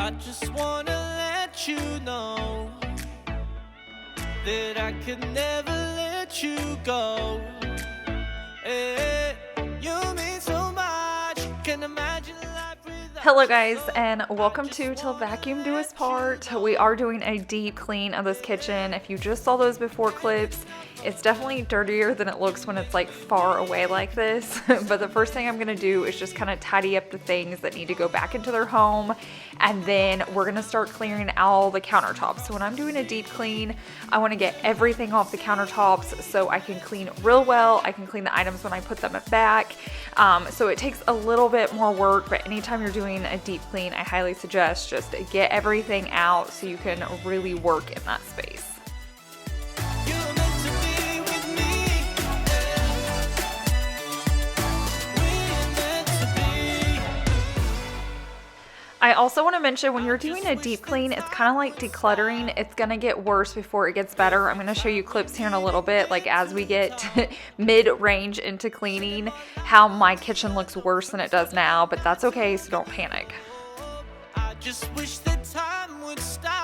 I just wanna let you know that I could never let you go. Hey, you mean so much, can't imagine life without. Hello guys, and welcome to Till Vacuum Do Us Part. We are doing a deep clean of this kitchen. If you just saw those before clips, it's definitely dirtier than it looks when it's like far away like this. But the first thing I'm gonna do is just kind of tidy up the things that need to go back into their home. And then we're gonna start clearing all the countertops. So when I'm doing a deep clean, I wanna get everything off the countertops so I can clean real well. I can clean the items when I put them back. So it takes a little bit more work, but anytime you're doing a deep clean, I highly suggest just get everything out so you can really work in that space. I also want to mention when you're doing a deep clean, it's kind of like decluttering. It's going to get worse before it gets better. I'm going to show you clips here in a little bit, like as we get mid-range into cleaning, how my kitchen looks worse than it does now, but that's okay, so don't panic. I just wish that time would stop.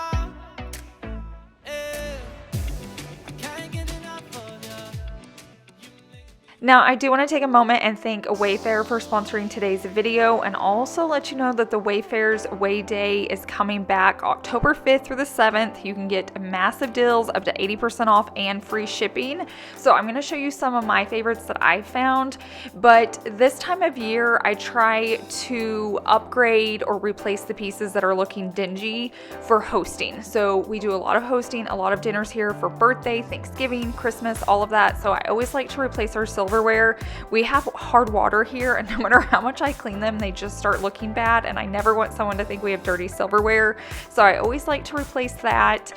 Now, I do want to take a moment and thank Wayfair for sponsoring today's video, and also let you know that the Wayfair's Way Day is coming back October 5th through the 7th. You can get massive deals up to 80% off and free shipping. So I'm going to show you some of my favorites that I found, but this time of year I try to upgrade or replace the pieces that are looking dingy for hosting. So we do a lot of hosting, a lot of dinners here for birthday, Thanksgiving, Christmas, all of that. So I always like to replace our silverware. We have hard water here, and no matter how much I clean them, they just start looking bad, and I never want someone to think we have dirty silverware, so I always like to replace that.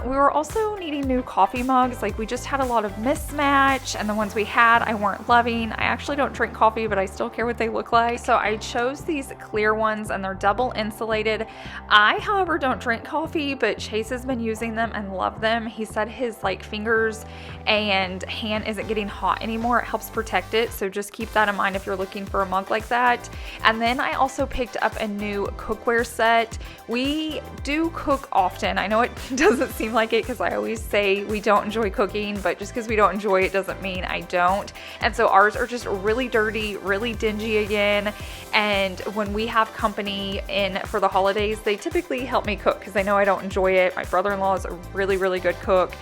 We were also needing new coffee mugs. Like, we just had a lot of mismatch, and the ones we had I weren't loving. I actually don't drink coffee, but I still care what they look like, so I chose these clear ones, and they're double insulated. I, however, don't drink coffee, but Chase has been using them and loved them. He said his fingers and hand isn't getting hot anymore. It helps protect it, so just keep that in mind if you're looking for a mug like that. And then I also picked up a new cookware set. We do cook often. I know it doesn't seem like it because I always say we don't enjoy cooking, but just because we don't enjoy it doesn't mean I don't. And so ours are just really dirty, really dingy again. And when we have company in for the holidays, they typically help me cook because they know I don't enjoy it. My brother-in-law is a really, really good cook.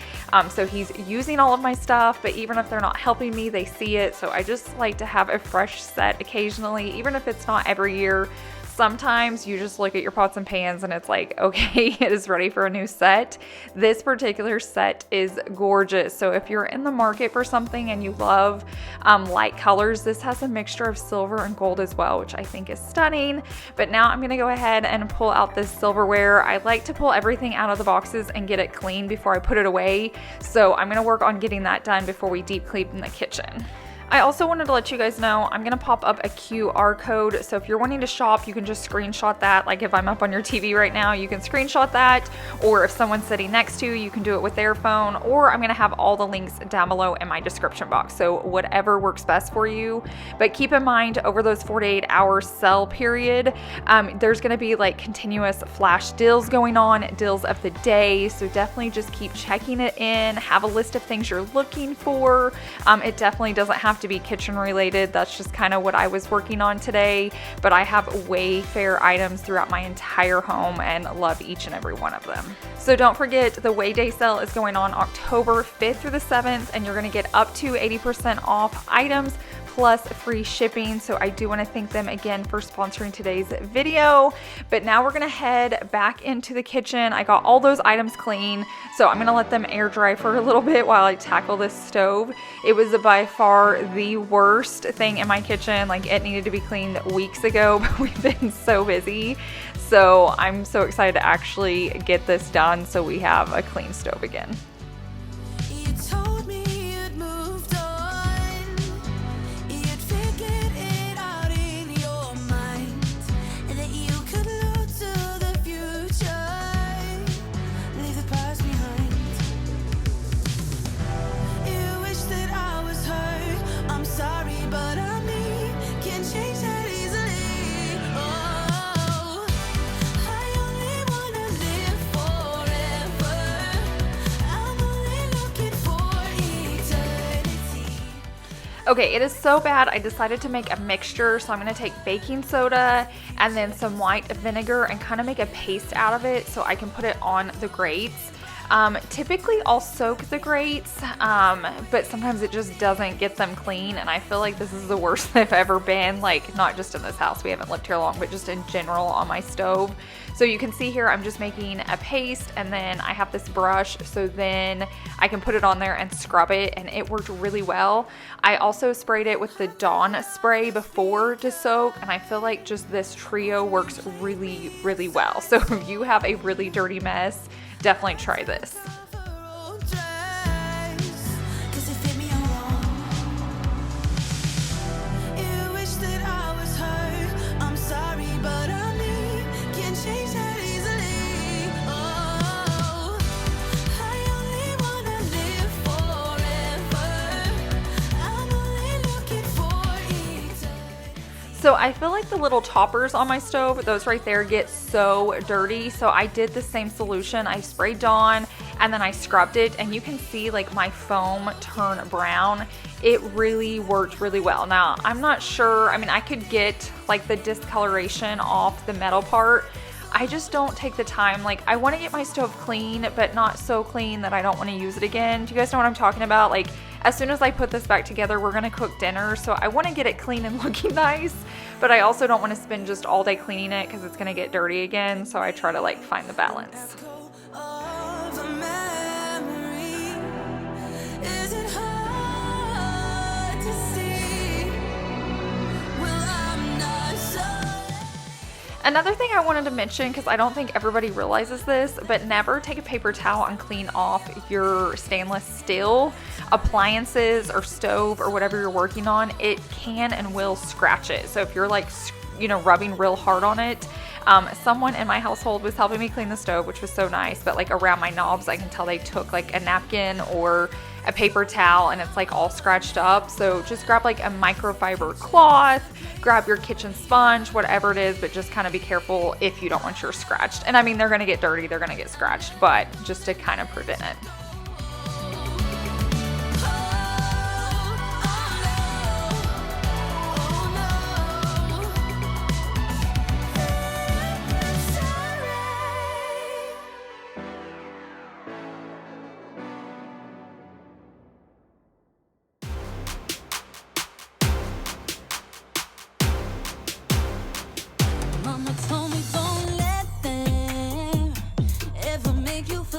So he's using all of my stuff, but even if they're not helping me, they see it. So I just like to have a fresh set occasionally, even if it's not every year. Sometimes you just look at your pots and pans and it's like, okay, it is ready for a new set. This particular set is gorgeous. So if you're in the market for something and you love light colors, this has a mixture of silver and gold as well, which I think is stunning. But now I'm gonna go ahead and pull out this silverware. I like to pull everything out of the boxes and get it clean before I put it away. So I'm gonna work on getting that done before we deep clean in the kitchen. I also wanted to let you guys know I'm going to pop up a QR code, so if you're wanting to shop, you can just screenshot that. Like if I'm up on your TV right now, you can screenshot that, or if someone's sitting next to you, you can do it with their phone, or I'm going to have all the links down below in my description box, so whatever works best for you. But keep in mind, over those 48-hour sell period, there's going to be like continuous flash deals going on, deals of the day, so definitely just keep checking it in, have a list of things you're looking for. It definitely doesn't have to be kitchen related. That's just kind of what I was working on today, but I have Wayfair items throughout my entire home and love each and every one of them. So don't forget, the Way Day sale is going on October 5th through the 7th, and you're going to get up to 80% off items plus free shipping. So I do want to thank them again for sponsoring today's video. But now we're gonna head back into the kitchen. I got all those items clean, so I'm gonna let them air dry for a little bit while I tackle this stove. It was by far the worst thing in my kitchen. Like, it needed to be cleaned weeks ago, but we've been so busy. So I'm so excited to actually get this done so we have a clean stove again. Change that easily. Oh, I Okay, it is so bad, I decided to make a mixture. So I'm going to take baking soda and then some white vinegar and kind of make a paste out of it so I can put it on the grates. Typically I'll soak the grates, but sometimes it just doesn't get them clean, and I feel like this is the worst they've ever been, like not just in this house, we haven't lived here long, but just in general on my stove. So you can see here I'm just making a paste, and then I have this brush so then I can put it on there and scrub it, and it worked really well. I also sprayed it with the Dawn spray before to soak, and I feel like just this trio works really, really well. So if you have a really dirty mess, definitely try this. So I feel like the little toppers on my stove, those right there, get so dirty. So I did the same solution. I sprayed Dawn and then I scrubbed it, and you can see like my foam turn brown. It really worked really well. Now I'm not sure, I mean, I could get like the discoloration off the metal part. I just don't take the time. Like, I want to get my stove clean, but not so clean that I don't want to use it again. Do you guys know what I'm talking about? Like, as soon as I put this back together, we're going to cook dinner. So I want to get it clean and looking nice, but I also don't want to spend just all day cleaning it because it's going to get dirty again. So I try to like find the balance. Another thing I wanted to mention, because I don't think everybody realizes this, but never take a paper towel and clean off your stainless steel appliances or stove or whatever you're working on. It can and will scratch it. So if you're like, you know, rubbing real hard on it, someone in my household was helping me clean the stove, which was so nice, but like around my knobs, I can tell they took like a napkin or a paper towel and it's like all scratched up. So just grab like a microfiber cloth, grab your kitchen sponge, whatever it is, but just kind of be careful if you don't want yours scratched. And I mean, they're going to get dirty, they're going to get scratched, but just to kind of prevent it.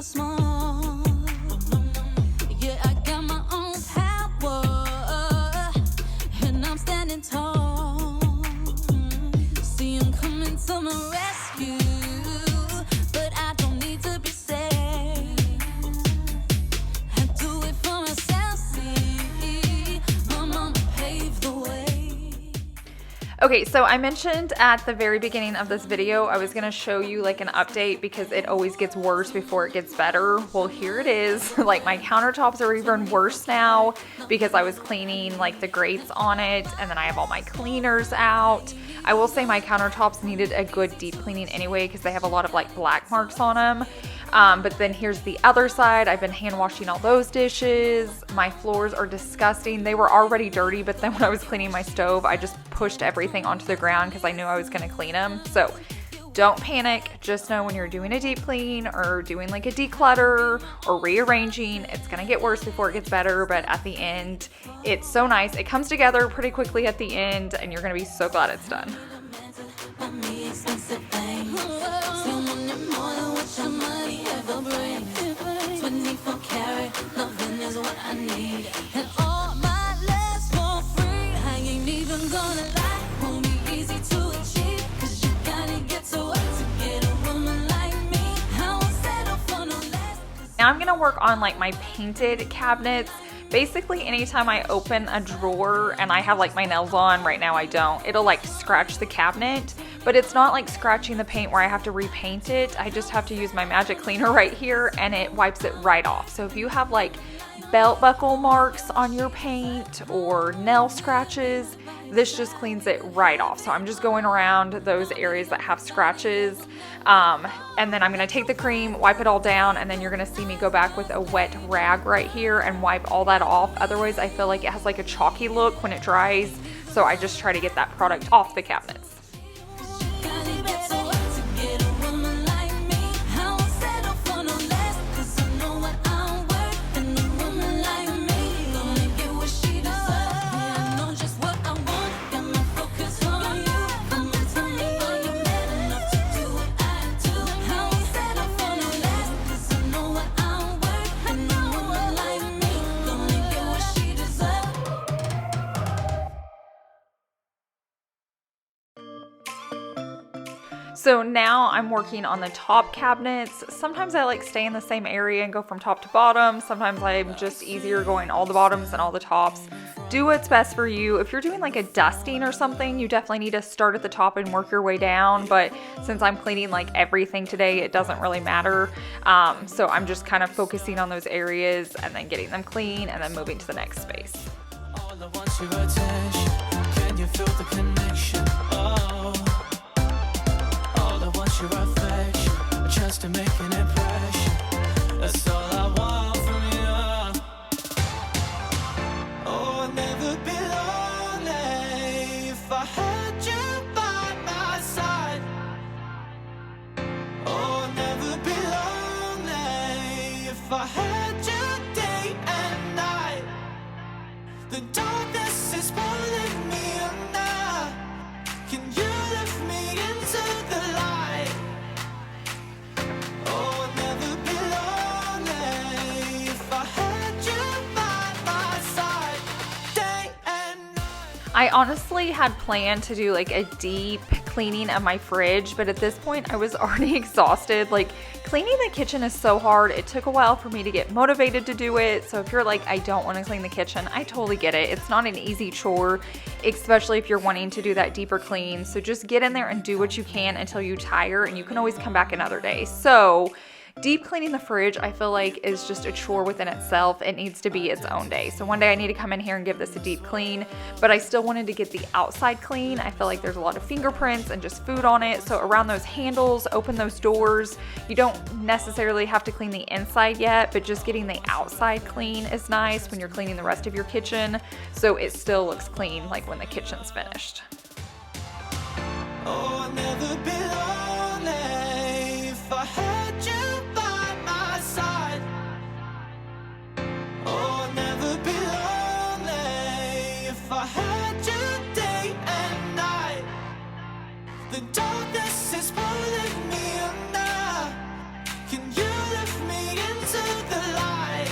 Small. Yeah, I got my own power, and I'm standing tall. See, I'm coming to my rescue, but I don't need to be saved. I do it for myself, see, my mama paved the way. Okay, so I mentioned at the very beginning of this video, I was gonna show you like an update because it always gets worse before it gets better. Well, here it is. Like, my countertops are even worse now because I was cleaning like the grates on it, and then I have all my cleaners out. I will say my countertops needed a good deep cleaning anyway because they have a lot of like black marks on them. But then here's the other side. I've been hand washing all those dishes. My floors are disgusting. They were already dirty, but then when I was cleaning my stove, I just pushed everything onto the ground because I knew I was going to clean them. So don't panic. Just know when you're doing a deep clean or doing like a declutter or rearranging, it's going to get worse before it gets better. But at the end, it's so nice. It comes together pretty quickly at the end, and you're going to be so glad it's done. Now I'm gonna work on like my painted cabinets. Basically, anytime I open a drawer and I have like my nails on, right now I don't, it'll like scratch the cabinet, but it's not like scratching the paint where I have to repaint it. I just have to use my magic cleaner right here and it wipes it right off. So if you have like belt buckle marks on your paint or nail scratches, this just cleans it right off. So I'm just going around those areas that have scratches, and then I'm going to take the cream, wipe it all down, and then you're going to see me go back with a wet rag right here and wipe all that off. Otherwise I feel like it has like a chalky look when it dries, so I just try to get that product off the cabinets. So now I'm working on the top cabinets. Sometimes I like stay in the same area and go from top to bottom. Sometimes I'm just easier going all the bottoms and all the tops. Do what's best for you. If you're doing like a dusting or something, you definitely need to start at the top and work your way down. But since I'm cleaning like everything today, it doesn't really matter. So I'm just kind of focusing on those areas and then getting them clean and then moving to the next space. All I want is your attention. Can you feel the connection? Oh, all I want is your affection. A chance to make an impression. That's all I want from you. Oh, I'd never be lonely if I had you by my side. Oh, I'd never be lonely if I had you day and night. The darkness is pulling me under. Can you lift me into the light? Oh, I'd never be lonely if I had you by my side, day and night. I honestly had planned to do like a deep cleaning of my fridge, but at this point I was already exhausted. Like, cleaning the kitchen is so hard. It took a while for me to get motivated to do it. So if you're like, I don't want to clean the kitchen, I totally get it. It's not an easy chore, especially if you're wanting to do that deeper clean. So just get in there and do what you can until you tire, and you can always come back another day. So deep cleaning the fridge, I feel like, is just a chore within itself. It needs to be its own day. So one day I need to come in here and give this a deep clean, but I still wanted to get the outside clean. I feel like there's a lot of fingerprints and just food on it. So around those handles, open those doors. You don't necessarily have to clean the inside yet, but just getting the outside clean is nice when you're cleaning the rest of your kitchen, so it still looks clean like when the kitchen's finished. Oh, I'd never be lonely if I had you by my side. Oh, I'd never be lonely if I had you day and night. The darkness is pulling me under. Can you lift me into the light?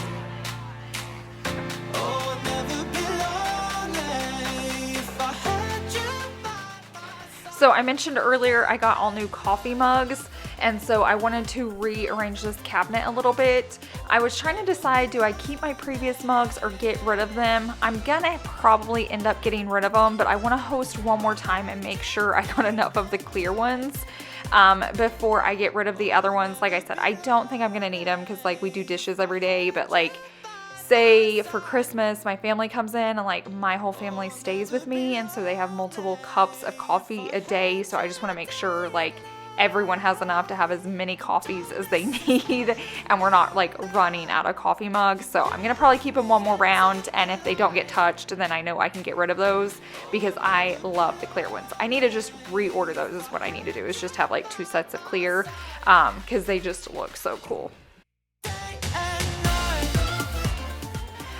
Oh, I'd never be lonely if I had you by my side. So I mentioned earlier I got all new coffee mugs, and so I wanted to rearrange this cabinet a little bit. I was trying to decide, do I keep my previous mugs or get rid of them? I'm gonna probably end up getting rid of them, but I want to host one more time and make sure I got enough of the clear ones before I get rid of the other ones. Like I said, I don't think I'm gonna need them because like we do dishes every day, but like, say for Christmas my family comes in and like my whole family stays with me, and so they have multiple cups of coffee a day. So I just want to make sure like everyone has enough to have as many coffees as they need, and we're not like running out of coffee mugs. So I'm gonna probably keep them one more round, and if they don't get touched, then I know I can get rid of those because I love the clear ones. I need to just reorder those is what I need to do, is just have like 2 sets of clear because they just look so cool.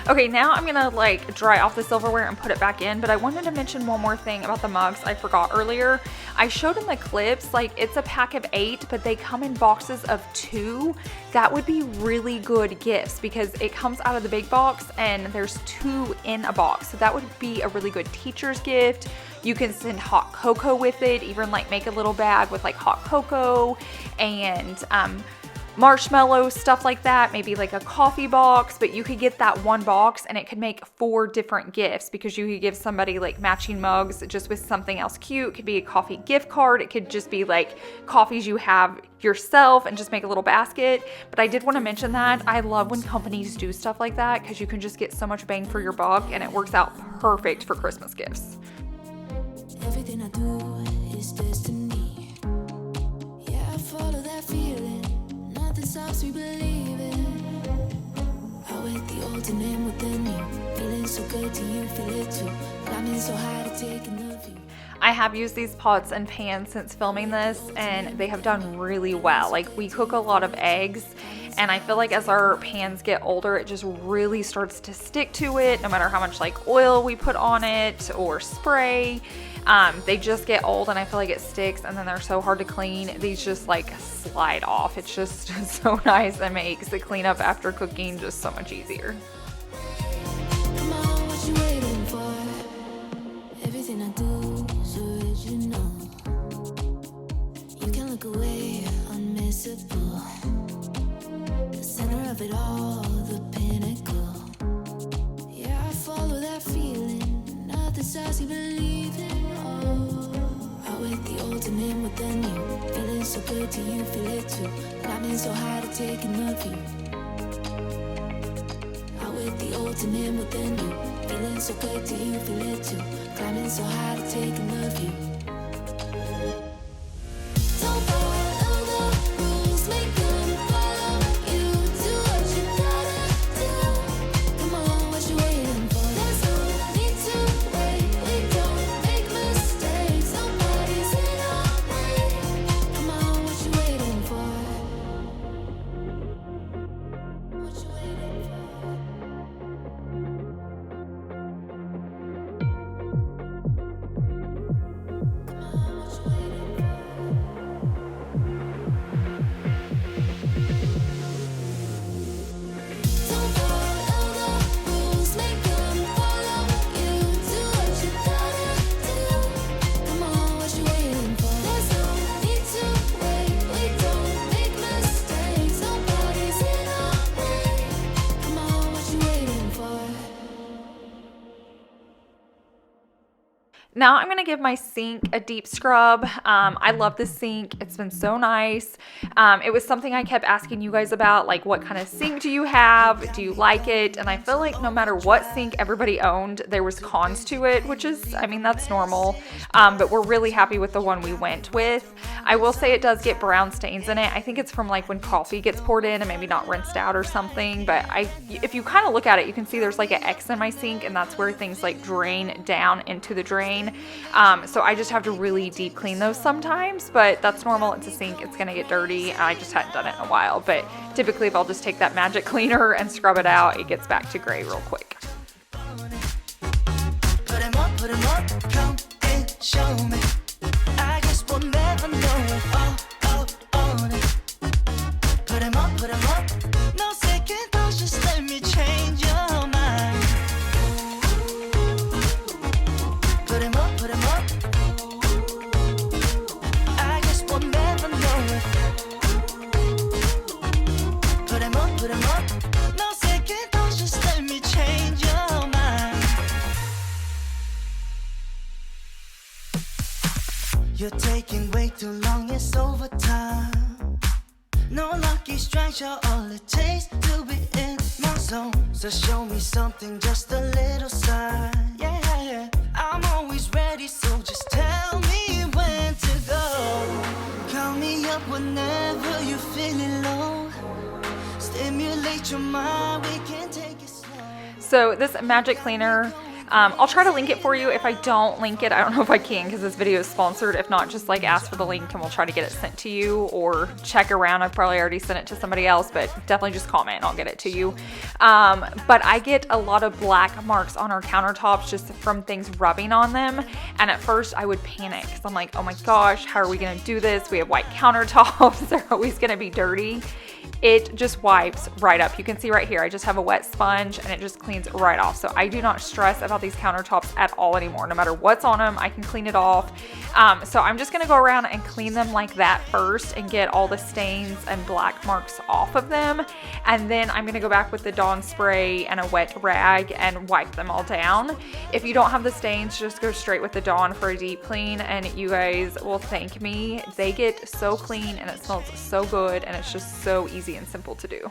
Okay, now I'm gonna like dry off the silverware and put it back in, but I wanted to mention one more thing about the mugs I forgot earlier. I showed in the clips, like it's a pack of 8, but they come in boxes of 2. That would be really good gifts because it comes out of the big box and there's 2 in a box. So that would be a really good teacher's gift. You can send hot cocoa with it, even like make a little bag with like hot cocoa and marshmallows, stuff like that, maybe like a coffee box. But you could get that one box and it could make 4 different gifts because you could give somebody like matching mugs just with something else cute. It could be a coffee gift card. It could just be like coffees you have yourself and just make a little basket. But I did want to mention that I love when companies do stuff like that because you can just get so much bang for your buck, and it works out perfect for Christmas gifts. everything I do is destiny. Yeah, I follow that feeling. Nothing stops me believing. I wait the old and in within you. Feeling so good, do you feel it too? Climbing so high to take in the view. I have used these pots and pans since filming this, and they have done really well. Like, we cook a lot of eggs, and I feel like as our pans get older, it just really starts to stick to it, no matter how much like oil we put on it or spray. They just get old, and I feel like it sticks, and then they're so hard to clean. These just like slide off. It's just so nice and makes the cleanup after cooking just so much easier. Come on, what you waiting for? Everything I do, so original. You can look away, unmissable. The center of it all, the pinnacle. Yeah, I follow that feeling. Nothing stops you believing. Oh, I wait the ultimate within you. Feeling so good, do you feel it too? Climbing so high to take in the view. I wait the ultimate within you. Feeling so good, do you feel it too? Climbing so high to take in the view. Don't follow the rules, make them follow you. Do what you gotta do. Come on, what you waiting for? There's no need to wait. We don't make mistakes. Nobody's in our way. Come on, what you waiting for? What you waiting for? Don't follow the rules, make them follow you. Do what you gotta do. Come on, what you waiting for? There's no need to wait. We don't make mistakes. Nobody's in our way. Come on, what you waiting for? Now I'm going to give my sink a deep scrub. I love this sink. It's been so nice. It was something I kept asking you guys about, like, what kind of sink do you have? Do you like it? And I feel like no matter what sink everybody owned, there was cons to it, which is, I mean, that's normal. But we're really happy with the one we went with. I will say it does get brown stains in it. I think it's from like when coffee gets poured in and maybe not rinsed out or something. But if you kind of look at it, you can see there's like an X in my sink, and that's where things like drain down into the drain. So I just have to really deep clean those sometimes, but that's normal. It's a sink. It's going to get dirty. I just hadn't done it in a while, but typically if I'll just take that magic cleaner and scrub it out, it gets back to gray real quick. Put 'em up, come and show me. I guess we'll never know. On it. Put 'em up, no second thoughts, just let me change your mind. Put 'em up, I guess we'll never know. Put 'em up, no second thoughts, just let me change your mind. You're taking way too long, it's overtime. No lucky strikes, you're all it takes to be in my zone. So show me something, just a little sign. Yeah, I'm always ready, so just tell me when to go. Call me up whenever you're feeling low. Stimulate your mind, we can take it slow. So this magic cleaner, I'll try to link it for you. If I don't link it, I don't know if I can because this video is sponsored. If not, just like ask for the link and we'll try to get it sent to you, or check around. I've probably already sent it to somebody else, but definitely just comment and I'll get it to you. But I get a lot of black marks on our countertops just from things rubbing on them. And at first I would panic because I'm like, oh my gosh, how are we going to do this? We have white countertops. They're always going to be dirty. It just wipes right up. You can see right here, I just have a wet sponge and it just cleans right off. So I do not stress about these countertops at all anymore. No matter what's on them, I can clean it off. So I'm just gonna go around and clean them like that first and get all the stains and black marks off of them. And then I'm gonna go back with the Dawn spray and a wet rag and wipe them all down. If you don't have the stains, just go straight with the Dawn for a deep clean and you guys will thank me. They get so clean and it smells so good and it's just so easy and simple to do.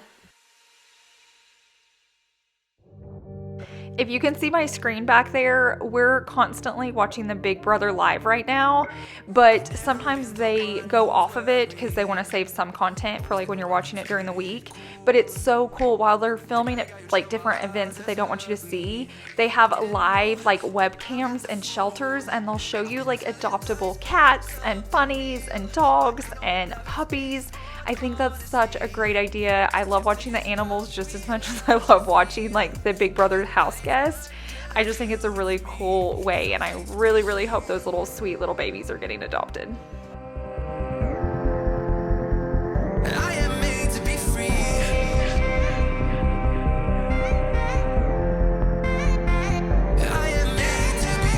If you can see my screen back there, we're constantly watching the Big Brother live right now, but sometimes they go off of it because they want to save some content for like when you're watching it during the week. But it's so cool while they're filming it, like different events that they don't want you to see. They have live like webcams and shelters, and they'll show you like adoptable cats and bunnies and dogs and puppies. I think that's such a great idea. I love watching the animals just as much as I love watching like the Big Brother house guest. I just think it's a really cool way, and I really, really hope those little sweet little babies are getting adopted. I am made to be free. I am made to be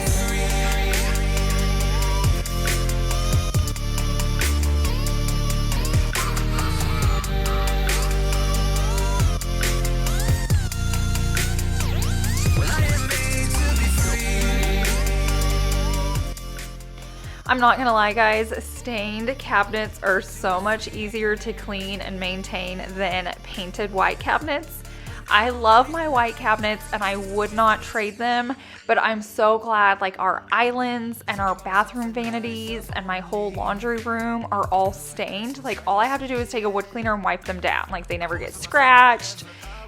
I'm not gonna lie guys, stained cabinets are so much easier to clean and maintain than painted white cabinets. I love my white cabinets and I would not trade them, but I'm so glad like our islands and our bathroom vanities and my whole laundry room are all stained. Like all I have to do is take a wood cleaner and wipe them down. Like they never get scratched.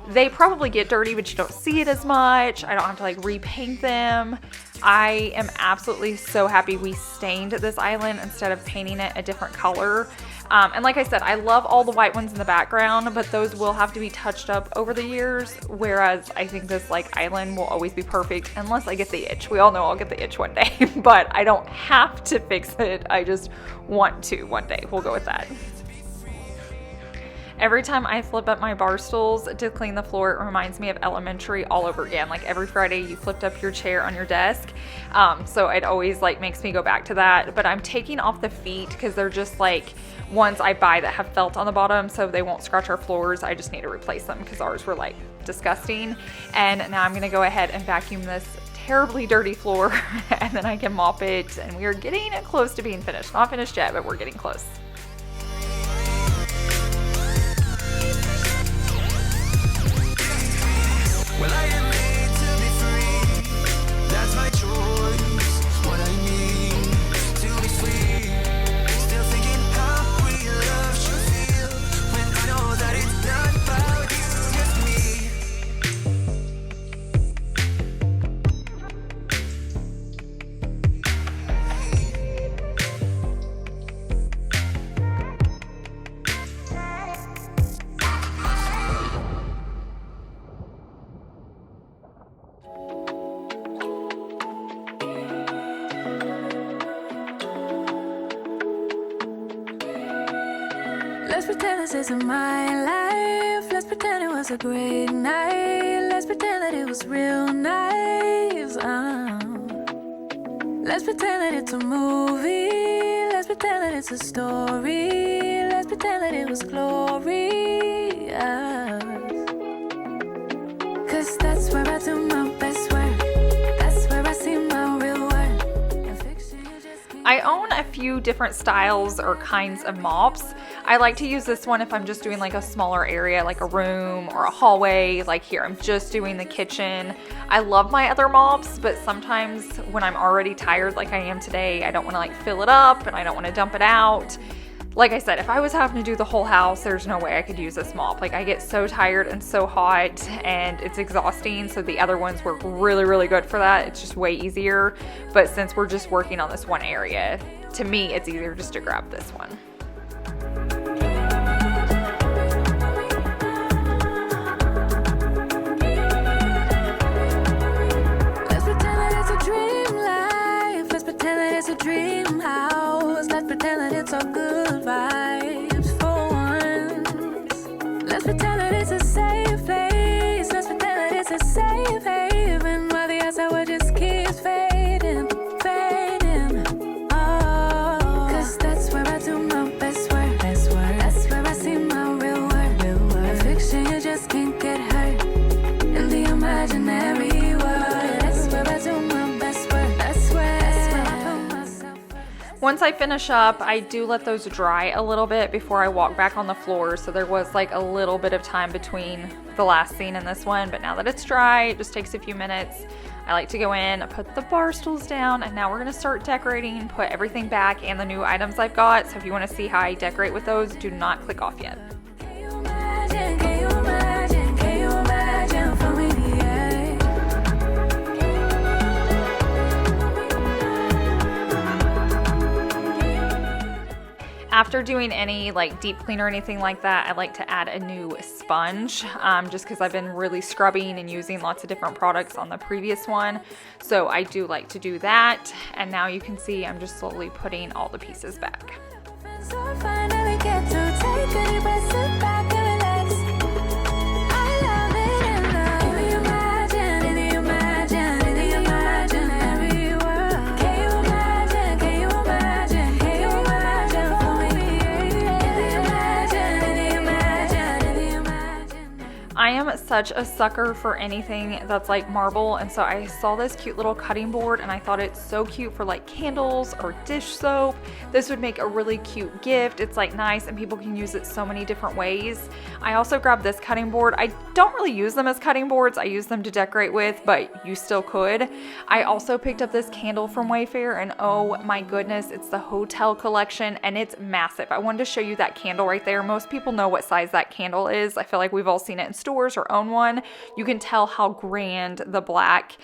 They probably get dirty, but you don't see it as much. I don't have to like repaint them. I am absolutely so happy we stained this island instead of painting it a different color. And like I said, I love all the white ones in the background, but those will have to be touched up over the years. Whereas I think this like island will always be perfect unless I get the itch. We all know I'll get the itch one day, but I don't have to fix it. I just want to one day. We'll go with that. Every time I flip up my bar stools to clean the floor, it reminds me of elementary all over again. Like every Friday you flipped up your chair on your desk. So it always like makes me go back to that. But I'm taking off the feet because they're just like ones I buy that have felt on the bottom so they won't scratch our floors. I just need to replace them because ours were like disgusting. And now I'm gonna go ahead and vacuum this terribly dirty floor and then I can mop it. And we are getting close to being finished. Not finished yet, but we're getting close. well, I am made to be free. That's my choice. What I need to be free. Still thinking how real love should feel when I know that it's not about you, just me. Let's pretend this isn't my life. Let's pretend it was a great night. Let's pretend that it was real nice. Let's pretend that it's a movie. Let's pretend that it's a story. Let's pretend that it was glorious. 'Cause that's where I do my best work. That's where I see my real worth. And fiction, you just can't. I own a few different styles or kinds of mops. I like to use this one if I'm just doing like a smaller area, like a room or a hallway. Like here, I'm just doing the kitchen. I love my other mops, but sometimes when I'm already tired like I am today, I don't want to like fill it up and I don't want to dump it out. Like I said, if I was having to do the whole house, there's no way I could use this mop. Like I get so tired and so hot and it's exhausting. So the other ones work really, really good for that. It's just way easier. But since we're just working on this one area, to me, it's easier just to grab this one. Let's pretend that it's a dream life. Let's pretend that it's a dream house. Let's pretend that it's all good vibes for once. Let's pretend that it's a safe place. Let's pretend that it's a safe haven while the outside just keeps fading, fading. Oh, 'cause that's where I do my best work. Best work. That's where I see my real worth. Real worth. And fiction, you just can't get hurt in the imaginary world. That's where I do my best work. That's where I put myself first. once I finish up, I do let those dry a little bit before I walk back on the floor. So there was like a little bit of time between the last scene and this one, but now that it's dry, it just takes a few minutes. I like to go in, put the bar stools down, and now we're gonna start decorating, put everything back and the new items I've got. So if you wanna see how I decorate with those, do not click off yet. After doing any like deep clean or anything like that, I like to add a new sponge just because I've been really scrubbing and using lots of different products on the previous one. So I do like to do that. And now you can see I'm just slowly putting all the pieces back. I am such a sucker for anything that's like marble, and so I saw this cute little cutting board and I thought it's so cute for like candles or dish soap. This would make a really cute gift. It's like nice and people can use it so many different ways. I also grabbed this cutting board. I don't really use them as cutting boards. I use them to decorate with, but you still could. I also picked up this candle from Wayfair, and oh my goodness, it's the hotel collection and it's massive. I wanted to show you that candle right there. Most people know what size that candle is. I feel like we've all seen it in stores or own one. You can tell how grand the black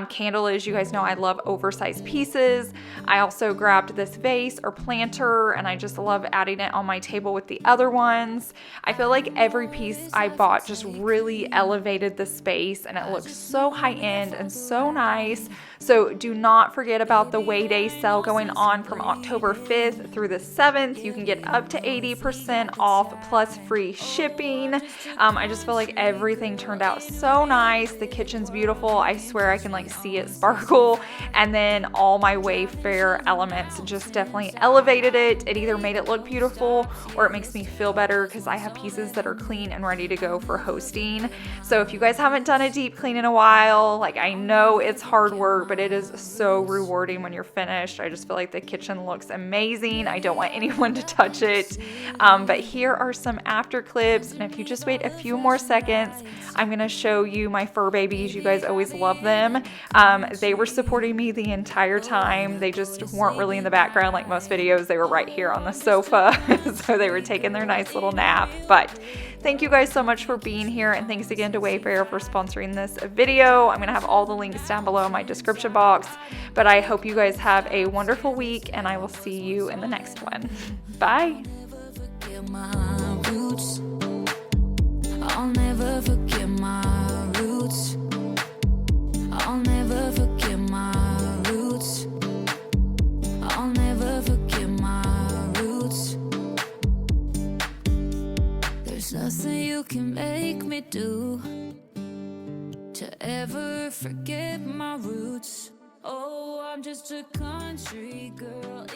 candle is. You guys know I love oversized pieces. I also grabbed this vase or planter, and I just love adding it on my table with the other ones. I feel like every piece I bought just really elevated the space, and it looks so high end and so nice. So do not forget about the Way Day sale going on from October 5th through the 7th. You can get up to 80% off plus free shipping. I just feel like everything turned out so nice. The kitchen's beautiful. I swear I can like see it sparkle. And then all my Wayfair elements just definitely elevated it. It either made it look beautiful or it makes me feel better because I have pieces that are clean and ready to go for hosting. So if you guys haven't done a deep clean in a while, like I know it's hard work, but it is so rewarding when you're finished. I just feel like the kitchen looks amazing. I don't want anyone to touch it. But here are some after clips, and if you just wait a few more seconds, I'm gonna show you my fur babies. You guys always love them. They were supporting me the entire time. They just weren't really in the background like most videos. They were right here on the sofa. So they were taking their nice little nap. But thank you guys so much for being here, and thanks again to Wayfair for sponsoring this video. I'm gonna have all the links down below in my description box, but I hope you guys have a wonderful week, and I will see you in the next one. Bye. I'll never forget my roots. I'll never forget my roots. I'll never forget my roots. There's nothing you can make me do to ever forget my roots. Oh, I'm just a country girl.